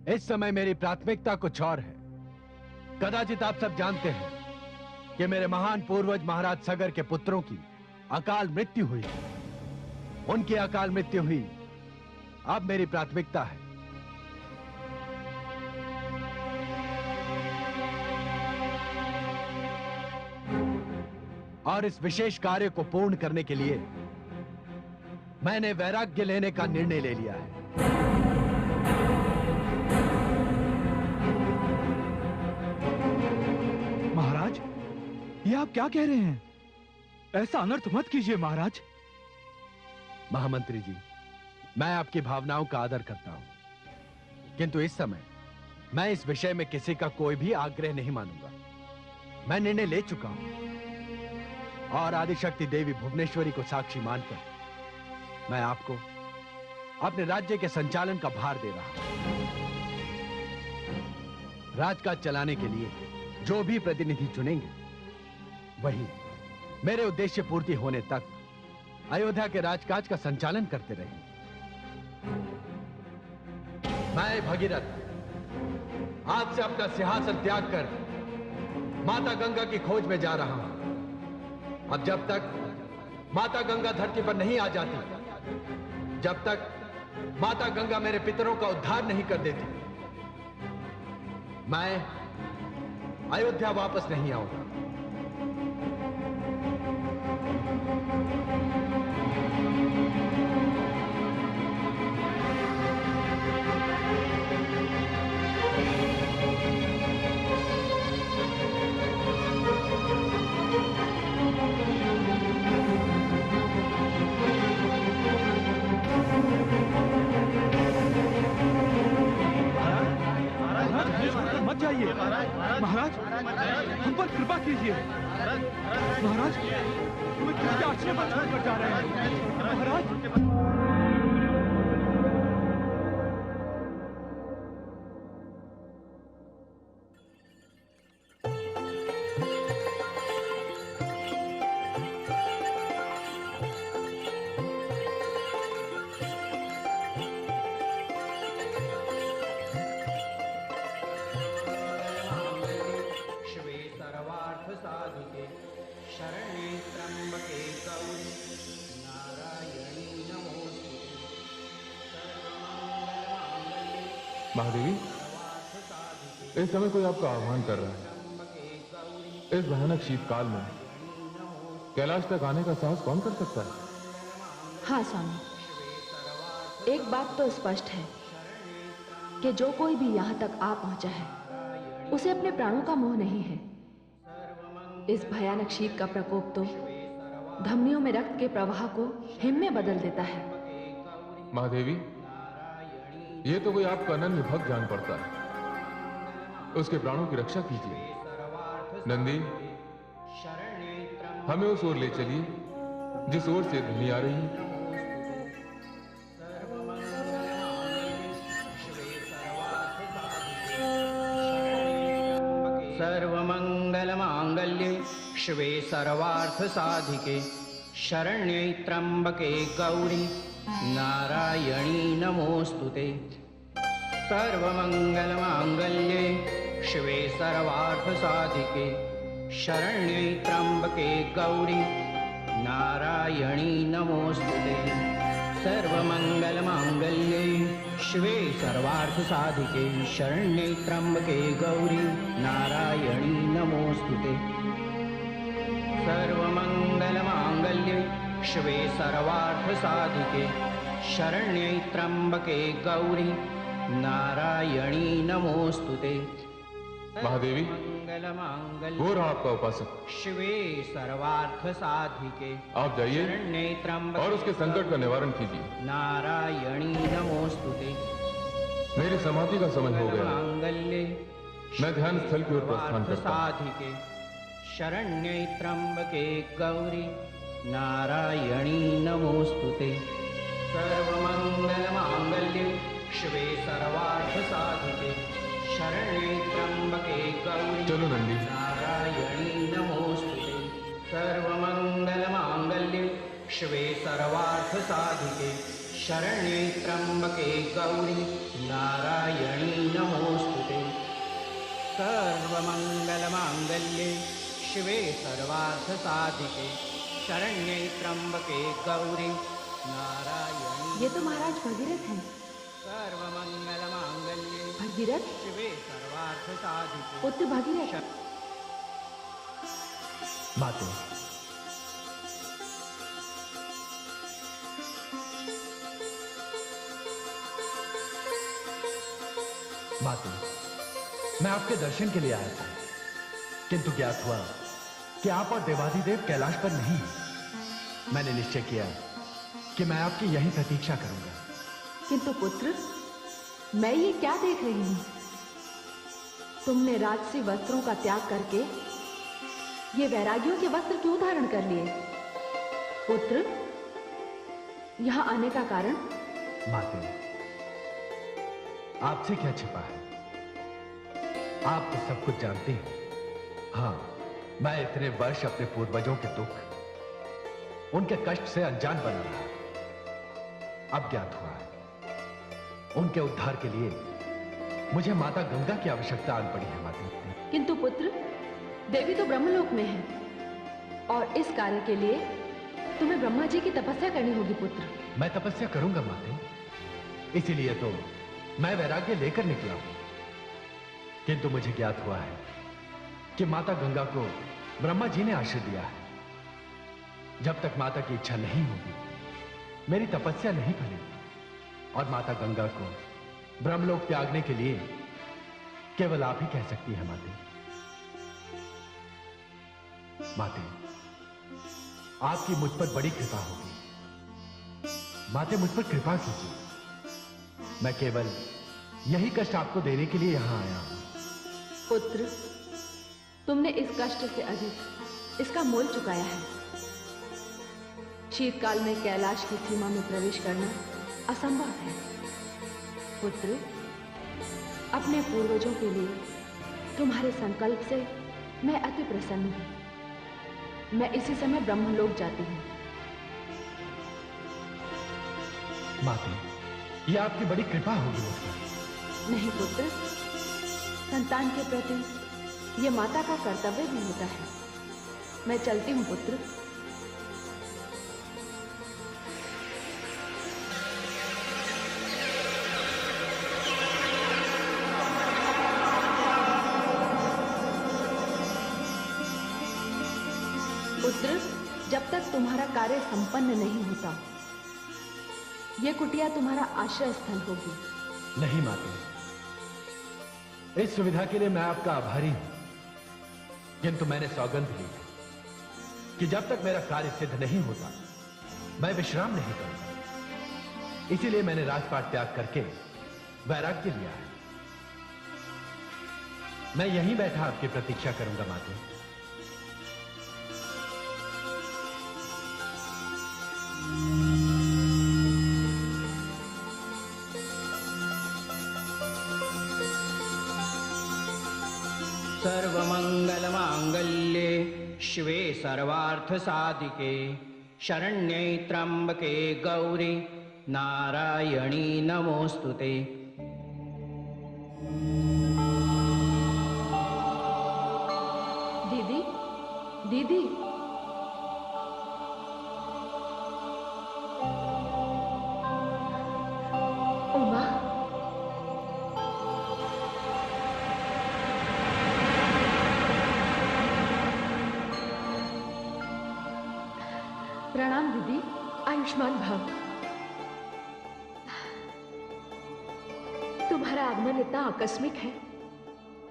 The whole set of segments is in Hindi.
इस समय मेरी प्राथमिकता कुछ और है। कदाचित आप सब जानते हैं कि मेरे महान पूर्वज महाराज सगर के पुत्रों की अकाल मृत्यु हुई। उनकी अकाल मृत्यु हुई, अब मेरी प्राथमिकता है और इस विशेष कार्य को पूर्ण करने के लिए मैंने वैराग्य लेने का निर्णय ले लिया है। महाराज, ये आप क्या कह रहे हैं? ऐसा अनर्थ मत कीजिए महाराज। महामंत्री जी, मैं आपकी भावनाओं का आदर करता हूं, किंतु इस समय मैं इस विषय में किसी का कोई भी आग्रह नहीं मानूंगा। मैं निर्णय ले चुका हूं और आदिशक्ति देवी भुवनेश्वरी को साक्षी मानकर मैं आपको अपने राज्य के संचालन का भार दे रहा हूं। राजकाज चलाने के लिए जो भी प्रतिनिधि चुनेंगे, वही मेरे उद्देश्य पूर्ति होने तक अयोध्या के राजकाज का संचालन करते रहेंगे। मैं भगीरथ आज से अपना सिंहासन त्याग कर माता गंगा की खोज में जा रहा हूं। अब जब तक माता गंगा धरती पर नहीं आ जाती, जब तक माता गंगा मेरे पितरों का उद्धार नहीं कर देती, मैं अयोध्या वापस नहीं आऊंगा। मत जाइए महाराज, हम पर कृपा कीजिए महाराज। तुम्हें किसके आश्रय पर छोड़कर जा रहे हैं महाराज? महादेवी, इस समय कोई आपका आह्वान कर रहा है। इस भयानक शीतकाल में कैलाश तक आने का साहस कौन कर सकता है? हाँ स्वामी, एक बात तो स्पष्ट है कि जो कोई भी यहाँ तक आ पहुंचा है, उसे अपने प्राणों का मोह नहीं है। इस भयानक शीत का प्रकोप तो धमनियों में रक्त के प्रवाह को हिम में बदल देता है। महादेवी, ये तो कोई आपका अनन्य भक्त जान पड़ता है। उसके प्राणों की रक्षा कीजिए। नंदी, हमें उस ओर ले चलिए जिस ओर से ध्वनि आ रही है। सर्वमंगल मांगल्ये शिवे सर्वार्थ साधिके शरण्ये त्र्यंबके गौरी नारायणी नमोस्तुते। सर्वमंगल मांगल्ये शिवे सर्वार्थ साधिके शरण्ये त्र्यंबके गौरी नारायणी नमोस्तुते। सर्वमंगल मांगल्ये शिवे सर्वार्थ साधिके शरण्ये त्र्यंबके गौरी नारायणी नमोस्तुते। सर्वमंगल मांगल्ये शिवे सर्वार्थ साधिके शरण्ये त्र्यंबके गौरी नारायणी नमोस्तुते। महादेवी, वो रहा आपका उपासक। शिवे सर्वार्थ साधिके आप जाइए और उसके संकट का निवारण कीजिए। नारायणी नमोस्तुते। मेरी समाधि का समय हो गया। मांगल्ये मैं ध्यान स्थल की ओर प्रस्थान करता हूं। साधिके शरण्ये त्र्यंबके गौरी नारायणी नमोस्तुते। सर्वमंगल मांगल्ये शिवे सर्वार्थ साधिके शरण्ये त्र्यंबके गौरी चलो नंदी, नारायणी नमोस्तुते। सर्वमंगल मांगल्ये शिवे सर्वार्थ साधिके शरण्ये त्र्यंबके गौरी नारायणी शिवे सर्वार्थसाधिके शरण्ये त्र्यंबके गौरी नारायणी। ये तो महाराज भगीरथ हैं। सर्वमंगलमांगल्ये भगीरथ, शिवे सर्वार्थसाधिके। पुत्र भगीरथ। माते, माते, मैं आपके दर्शन के लिए आया था, किंतु ज्ञात हुआ कि आप और देवाधिदेव कैलाश पर नहीं हैं। मैंने निश्चय किया कि मैं आपकी यहीं प्रतीक्षा करूंगा। किंतु पुत्र, मैं ये क्या देख रही हूं? तुमने राजसी वस्त्रों का त्याग करके ये वैरागियों के वस्त्र क्यों धारण कर लिए? पुत्र, यहां आने का कारण? माते, आपसे क्या छिपा है? आप तो सब कुछ जानते हैं। हां, मैं इतने वर्ष अपने पूर्वजों के दुख, उनके कष्ट से अनजान बना रहा। अब ज्ञात हुआ है, उनके उद्धार के लिए मुझे माता गंगा की आवश्यकता आन पड़ी है। माते, किंतु पुत्र, देवी तो ब्रह्मलोक में है और इस कार्य के लिए तुम्हें ब्रह्मा जी की तपस्या करनी होगी। पुत्र, मैं तपस्या करूंगा माते, इसीलिए तो मैं वैराग्य लेकर निकला हूं। किंतु मुझे ज्ञात हुआ है कि माता गंगा को ब्रह्मा जी ने आश्रय दिया है। जब तक माता की इच्छा नहीं होगी, मेरी तपस्या नहीं फलेगी और माता गंगा को ब्रह्मलोक त्यागने के लिए केवल आप ही कह सकती है। माते, माते, आपकी मुझ पर बड़ी कृपा होगी। माते, मुझ पर कृपा कीजिए। मैं केवल यही कष्ट आपको देने के लिए यहां आया हूं। पुत्र, तुमने इस कष्ट से अधिक इसका मोल चुकाया है। शीतकाल में कैलाश की सीमा में प्रवेश करना असंभव है। पुत्र, अपने पूर्वजों के लिए तुम्हारे संकल्प से मैं अति प्रसन्न हूं। मैं इसी समय ब्रह्मलोक जाती हूं। माते, यह आपकी बड़ी कृपा होगी मुझ पर। नहीं पुत्र, संतान के प्रति यह माता का कर्तव्य भी होता है। मैं चलती हूं पुत्र। पुत्र, जब तक तुम्हारा कार्य संपन्न नहीं होता, यह कुटिया तुम्हारा आश्रय स्थल होगी। नहीं माते, इस सुविधा के लिए मैं आपका आभारी हूं, किंतु मैंने सौगंध ली है कि जब तक मेरा कार्य सिद्ध नहीं होता, मैं विश्राम नहीं करूंगा। इसीलिए मैंने राजपाट त्याग करके वैराग्य लिया है। मैं यहीं बैठा आपकी प्रतीक्षा करूंगा माते। सर्वमंगलमांगल्ये शिवे सर्वार्थसाधिके शरण्ये त्र्यंबके गौरी नारायणी नमोस्तुते। दीदी, दीदी, उमा, प्रणाम दीदी। आयुष्मान भव। तुम्हारा आगमन इतना आकस्मिक है,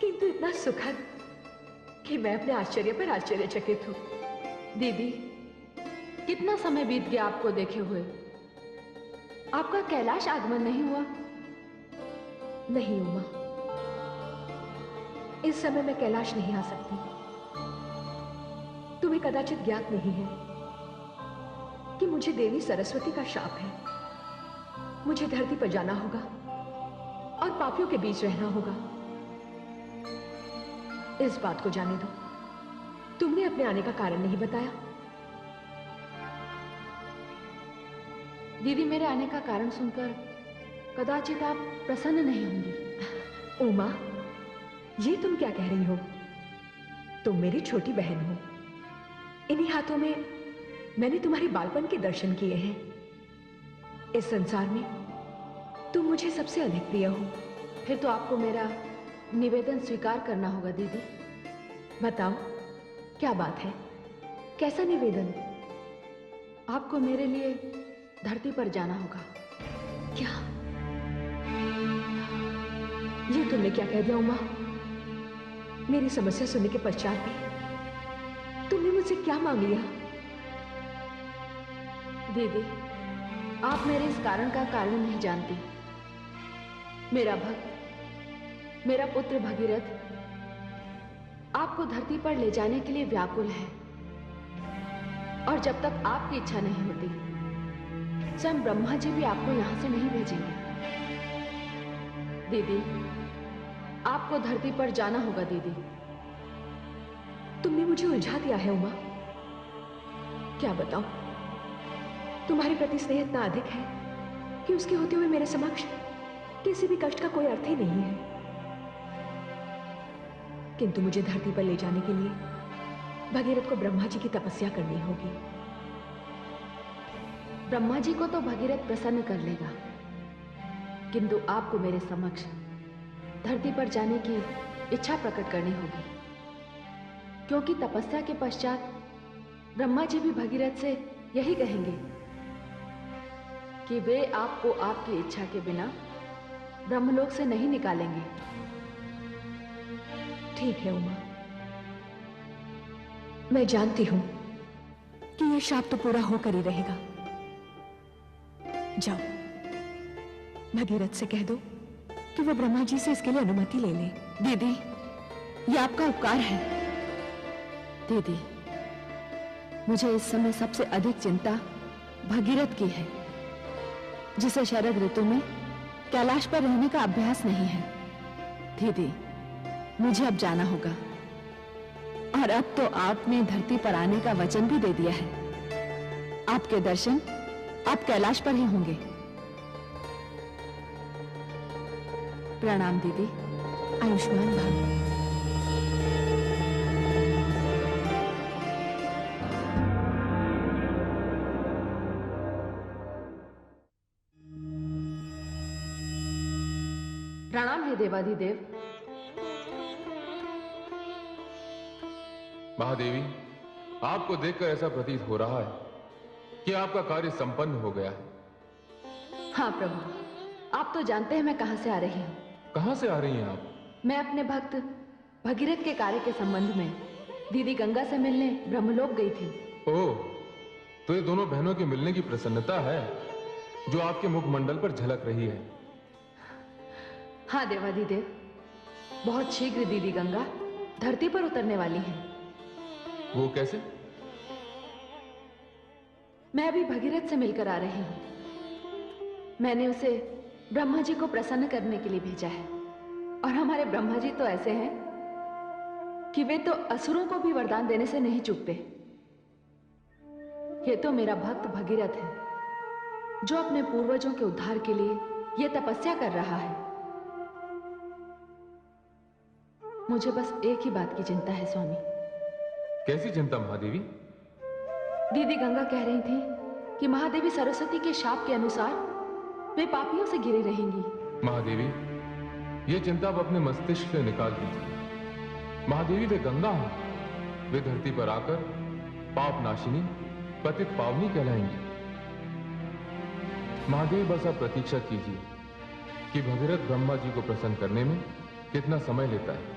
किंतु इतना सुखद कि मैं अपने आश्चर्य पर आश्चर्यचकित हूं। दीदी, कितना समय बीत गया आपको देखे हुए। आपका कैलाश आगमन नहीं हुआ? नहीं उमा, इस समय मैं कैलाश नहीं आ सकती। तुम्हें कदाचित ज्ञात नहीं है कि मुझे देवी सरस्वती का शाप है। मुझे धरती पर जाना होगा और पापियों के बीच रहना होगा। इस बात को जाने दो, तुमने अपने आने का कारण नहीं बताया। दीदी, मेरे आने का कारण सुनकर कदाचित आप प्रसन्न नहीं होंगी। उमा, ये तुम क्या कह रही हो? तुम मेरी छोटी बहन हो। इन्हीं हाथों में मैंने तुम्हारे बालपन के दर्शन किए हैं। इस संसार में तुम मुझे सबसे अधिक प्रिय हो। फिर तो आपको मेरा निवेदन स्वीकार करना होगा दीदी। बताओ, क्या बात है? कैसा निवेदन? आपको मेरे लिए धरती पर जाना होगा। क्या? ये तुमने क्या कह दिया उमा? मेरी समस्या सुनने के पश्चात भी तुमने मुझसे क्या मांग लिया? दीदी, आप मेरे इस कारण का कारण नहीं जानती। मेरा भक्त, मेरा पुत्र भगीरथ आपको धरती पर ले जाने के लिए व्याकुल है, और जब तक आपकी इच्छा नहीं होती, स्वयं ब्रह्मा जी भी आपको यहां से नहीं भेजेंगे। दीदी, आपको धरती पर जाना होगा। दीदी, तुमने मुझे उलझा दिया है उमा। क्या बताऊं, तुम्हारे प्रति स्नेह इतना अधिक है कि उसके होते हुए मेरे समक्ष किसी भी कष्ट का कोई अर्थ ही नहीं है। किंतु मुझे धरती पर ले जाने के लिए भगीरथ को ब्रह्मा जी की तपस्या करनी होगी। ब्रह्मा जी को तो भगीरथ प्रसन्न कर लेगा, किंतु आपको मेरे समक्ष धरती पर जाने की इच्छा प्रकट करनी होगी, क्योंकि तपस्या के पश्चात ब्रह्मा जी भी भगीरथ से यही कहेंगे कि वे आपको आपकी इच्छा के बिना ब्रह्मलोक से नहीं निकालेंगे। ठीक है उमा, मैं जानती हूं कि यह शाप तो पूरा होकर ही रहेगा। जाओ, भगीरथ से कह दो कि वो ब्रह्मा जी से इसके लिए अनुमति ले ले। दीदी, ये आपका उपकार है। दीदी, मुझे इस समय सबसे अधिक चिंता भगीरथ की है, जिसे शरद ऋतु में कैलाश पर रहने का अभ्यास नहीं है। दीदी, मुझे अब जाना होगा, और अब तो आपने धरती पर आने का वचन भी दे दिया है। आपके दर्शन आप कैलाश पर ही होंगे। प्रणाम दीदी। आयुष्मान भव। प्रणाम है देवाधिदेव। महादेवी, आपको देखकर ऐसा प्रतीत हो रहा है कि आपका कार्य संपन्न हो गया है। हाँ प्रभु, आप तो जानते हैं मैं कहां से आ रही हूं। कहां से आ रही हैं आप? मैं अपने भक्त भगीरथ के कार्य के संबंध में दीदी गंगा से मिलने ब्रह्मलोक गई थी। ओह, तो ये दोनों बहनों के मिलने की प्रसन्नता है जो आपके मुखमंडल पर झलक रही है। हाँ देवाधिदेव, बहुत शीघ्र दीदी गंगा धरती पर उतरने वाली है। वो कैसे? मैं अभी भगीरथ से मिलकर आ रही हूं। मैंने उसे ब्रह्मा जी को प्रसन्न करने के लिए भेजा है, और हमारे ब्रह्मा जी तो ऐसे हैं कि वे तो असुरों को भी वरदान देने से नहीं चूकते। ये तो मेरा भक्त भगीरथ है, जो अपने पूर्वजों के उद्धार के लिए यह तपस्या कर रहा है। मुझे बस एक ही बात की चिंता है स्वामी। कैसी चिंता महादेवी? दीदी गंगा कह रही थी कि महादेवी सरस्वती के शाप के अनुसार वे पापियों से घिरी रहेंगी। महादेवी, ये चिंता आप अपने मस्तिष्क से निकाल दीजिए। महादेवी वे गंगा हैं। वे धरती पर आकर पाप नाशिनी, पतित पावनी कहलाएंगी। महादेवी, बस आप प्रतीक्षा कीजिए कि भगीरथ ब्रह्मा जी को प्रसन्न करने में कितना समय लेता है।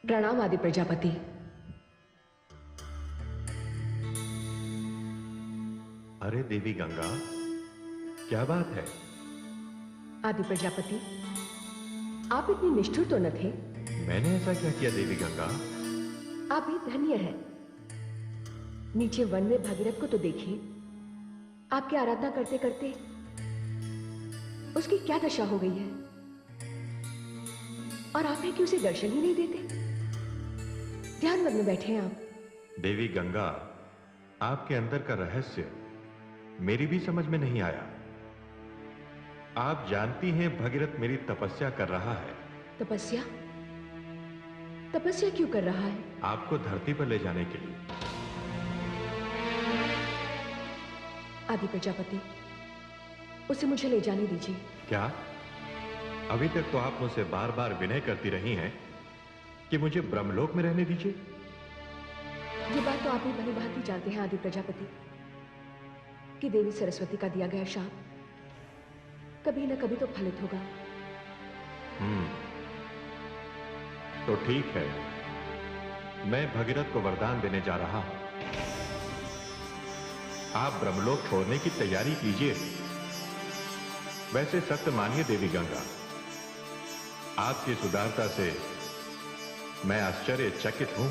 प्रणाम आदि प्रजापति। अरे देवी गंगा, क्या बात है? आदि प्रजापति, आप इतने निष्ठुर तो न थे। मैंने ऐसा क्या किया देवी गंगा? आप भी धन्य हैं। नीचे वन में भागीरथ को तो देखिए, आपकी आराधना करते करते उसकी क्या दशा हो गई है, और आप है कि उसे दर्शन ही नहीं देते। ध्यान मग्न बैठे हैं आप। देवी गंगा, आपके अंदर का रहस्य मेरी भी समझ में नहीं आया। आप जानती हैं भगीरथ मेरी तपस्या कर रहा है। तपस्या? तपस्या क्यों कर रहा है? आपको धरती पर ले जाने के लिए। आदि प्रजापति, उसे मुझे ले जाने दीजिए। क्या? अभी तक तो आप मुझसे बार बार विनय करती रही हैं कि मुझे ब्रह्मलोक में रहने दीजिए। ये बात तो आप ही भली भांति जानते हैं आदि प्रजापति, कि देवी सरस्वती का दिया गया शाप कभी न कभी तो फलित होगा। तो ठीक है, मैं भगीरथ को वरदान देने जा रहा हूं। आप ब्रह्मलोक छोड़ने की तैयारी कीजिए। वैसे सत्य मानिए देवी गंगा, आपकी सुदारता से मैं आश्चर्यचकित हूं।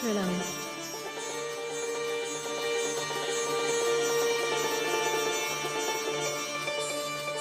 प्रणाम।